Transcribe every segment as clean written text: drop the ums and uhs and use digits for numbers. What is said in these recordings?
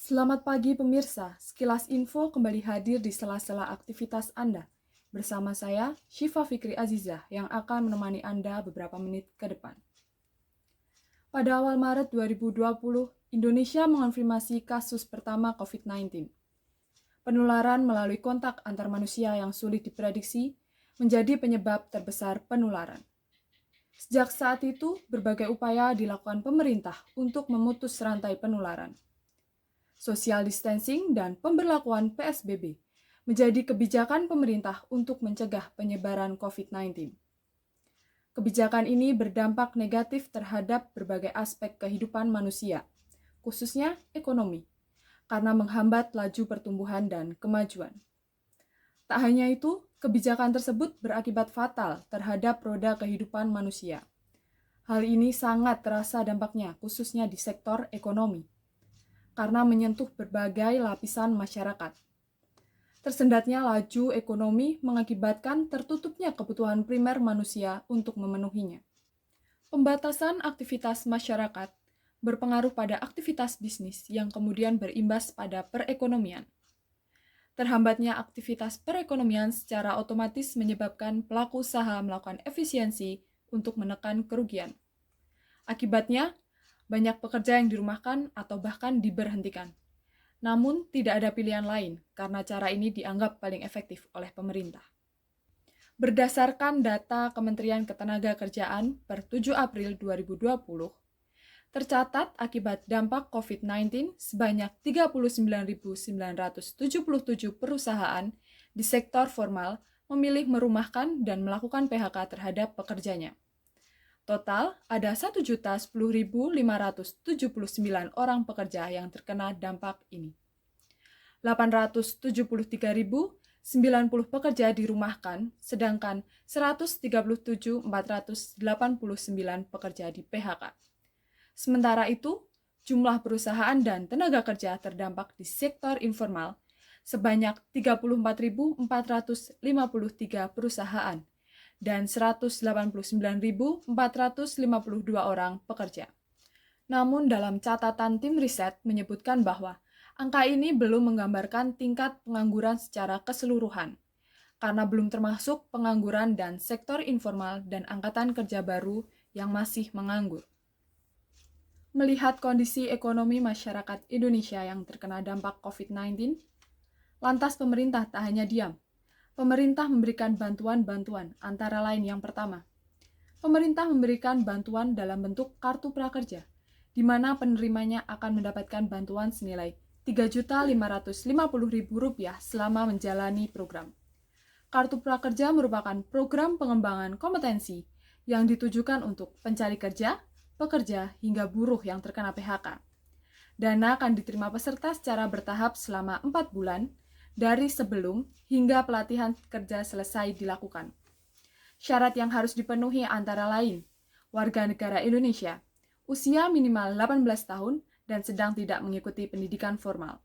Selamat pagi pemirsa, sekilas info kembali hadir di sela-sela aktivitas Anda. Bersama saya, Syifa Fikri Azizah yang akan menemani Anda beberapa menit ke depan. Pada awal Maret 2020, Indonesia mengonfirmasi kasus pertama COVID-19. Penularan melalui kontak antar manusia yang sulit diprediksi menjadi penyebab terbesar penularan. Sejak saat itu, berbagai upaya dilakukan pemerintah untuk memutus rantai penularan. Social distancing dan pemberlakuan PSBB menjadi kebijakan pemerintah untuk mencegah penyebaran COVID-19. Kebijakan ini berdampak negatif terhadap berbagai aspek kehidupan manusia, khususnya ekonomi, karena menghambat laju pertumbuhan dan kemajuan. Tak hanya itu, kebijakan tersebut berakibat fatal terhadap roda kehidupan manusia. Hal ini sangat terasa dampaknya, khususnya di sektor ekonomi, karena menyentuh berbagai lapisan masyarakat. Tersendatnya laju ekonomi mengakibatkan tertutupnya kebutuhan primer manusia untuk memenuhinya. Pembatasan aktivitas masyarakat berpengaruh pada aktivitas bisnis yang kemudian berimbas pada perekonomian. Terhambatnya aktivitas perekonomian secara otomatis menyebabkan pelaku usaha melakukan efisiensi untuk menekan kerugian. Akibatnya, banyak pekerja yang dirumahkan atau bahkan diberhentikan. Namun, tidak ada pilihan lain karena cara ini dianggap paling efektif oleh pemerintah. Berdasarkan data Kementerian Ketenagakerjaan per 7 April 2020, tercatat akibat dampak COVID-19 sebanyak 39.977 perusahaan di sektor formal memilih merumahkan dan melakukan PHK terhadap pekerjanya. Total, ada 1.010.579 orang pekerja yang terkena dampak ini. 873.090 pekerja dirumahkan, sedangkan 137.489 pekerja di PHK. Sementara itu, jumlah perusahaan dan tenaga kerja terdampak di sektor informal sebanyak 34.453 perusahaan dan 189.452 orang pekerja. Namun dalam catatan tim riset menyebutkan bahwa angka ini belum menggambarkan tingkat pengangguran secara keseluruhan, karena belum termasuk pengangguran dan sektor informal dan angkatan kerja baru yang masih menganggur. Melihat kondisi ekonomi masyarakat Indonesia yang terkena dampak COVID-19, lantas pemerintah tak hanya diam. Pemerintah memberikan bantuan-bantuan, antara lain yang pertama. Pemerintah memberikan bantuan dalam bentuk kartu prakerja, di mana penerimanya akan mendapatkan bantuan senilai Rp3.550.000 selama menjalani program. Kartu prakerja merupakan program pengembangan kompetensi yang ditujukan untuk pencari kerja, pekerja, hingga buruh yang terkena PHK. Dana akan diterima peserta secara bertahap selama 4 bulan, dari sebelum hingga pelatihan kerja selesai dilakukan. Syarat yang harus dipenuhi antara lain, warga negara Indonesia, usia minimal 18 tahun, dan sedang tidak mengikuti pendidikan formal.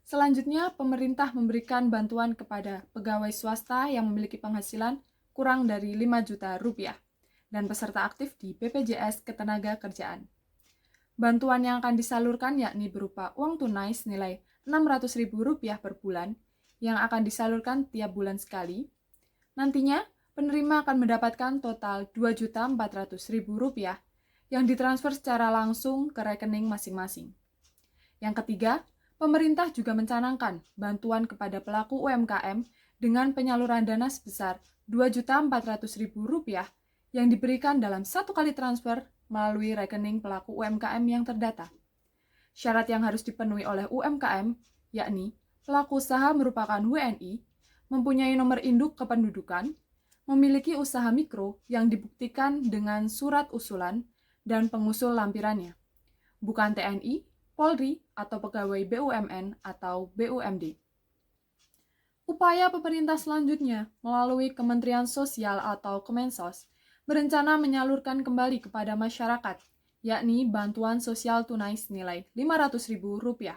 Selanjutnya, pemerintah memberikan bantuan kepada pegawai swasta yang memiliki penghasilan kurang dari 5 juta rupiah dan peserta aktif di BPJS Ketenagakerjaan. Bantuan yang akan disalurkan yakni berupa uang tunai senilai Rp600.000 per bulan yang akan disalurkan tiap bulan sekali. Nantinya, penerima akan mendapatkan total Rp2.400.000 yang ditransfer secara langsung ke rekening masing-masing. Yang ketiga, pemerintah juga mencanangkan bantuan kepada pelaku UMKM dengan penyaluran dana sebesar Rp2.400.000 yang diberikan dalam satu kali transfer melalui rekening pelaku UMKM yang terdata. Syarat yang harus dipenuhi oleh UMKM, yakni pelaku usaha merupakan WNI, mempunyai nomor induk kependudukan, memiliki usaha mikro yang dibuktikan dengan surat usulan dan pengusul lampirannya, bukan TNI, Polri, atau pegawai BUMN atau BUMD. Upaya pemerintah selanjutnya melalui Kementerian Sosial atau Kemensos berencana menyalurkan kembali kepada masyarakat, yakni bantuan sosial tunai senilai Rp500.000.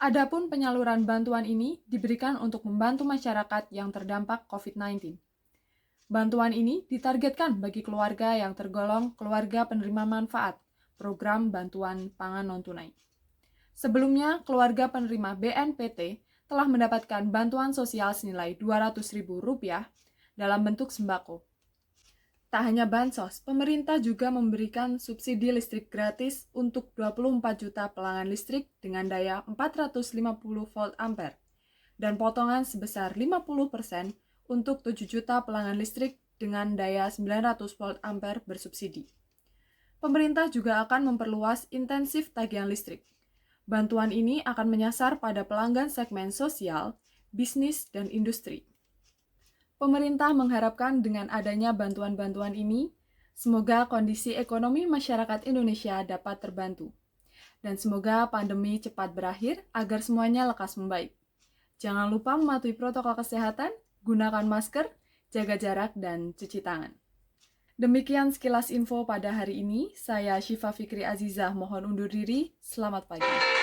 Adapun penyaluran bantuan ini diberikan untuk membantu masyarakat yang terdampak COVID-19. Bantuan ini ditargetkan bagi keluarga yang tergolong keluarga penerima manfaat program bantuan pangan non-tunai. Sebelumnya, keluarga penerima BNPT telah mendapatkan bantuan sosial senilai Rp200.000 dalam bentuk sembako. Tak hanya bansos, pemerintah juga memberikan subsidi listrik gratis untuk 24 juta pelanggan listrik dengan daya 450 volt ampere dan potongan sebesar 50% untuk 7 juta pelanggan listrik dengan daya 900 volt ampere bersubsidi. Pemerintah juga akan memperluas intensif tagihan listrik. Bantuan ini akan menyasar pada pelanggan segmen sosial, bisnis, dan industri. Pemerintah mengharapkan dengan adanya bantuan-bantuan ini, semoga kondisi ekonomi masyarakat Indonesia dapat terbantu. Dan semoga pandemi cepat berakhir agar semuanya lekas membaik. Jangan lupa mematuhi protokol kesehatan, gunakan masker, jaga jarak, dan cuci tangan. Demikian sekilas info pada hari ini. Saya Syifa Fikri Azizah mohon undur diri. Selamat pagi.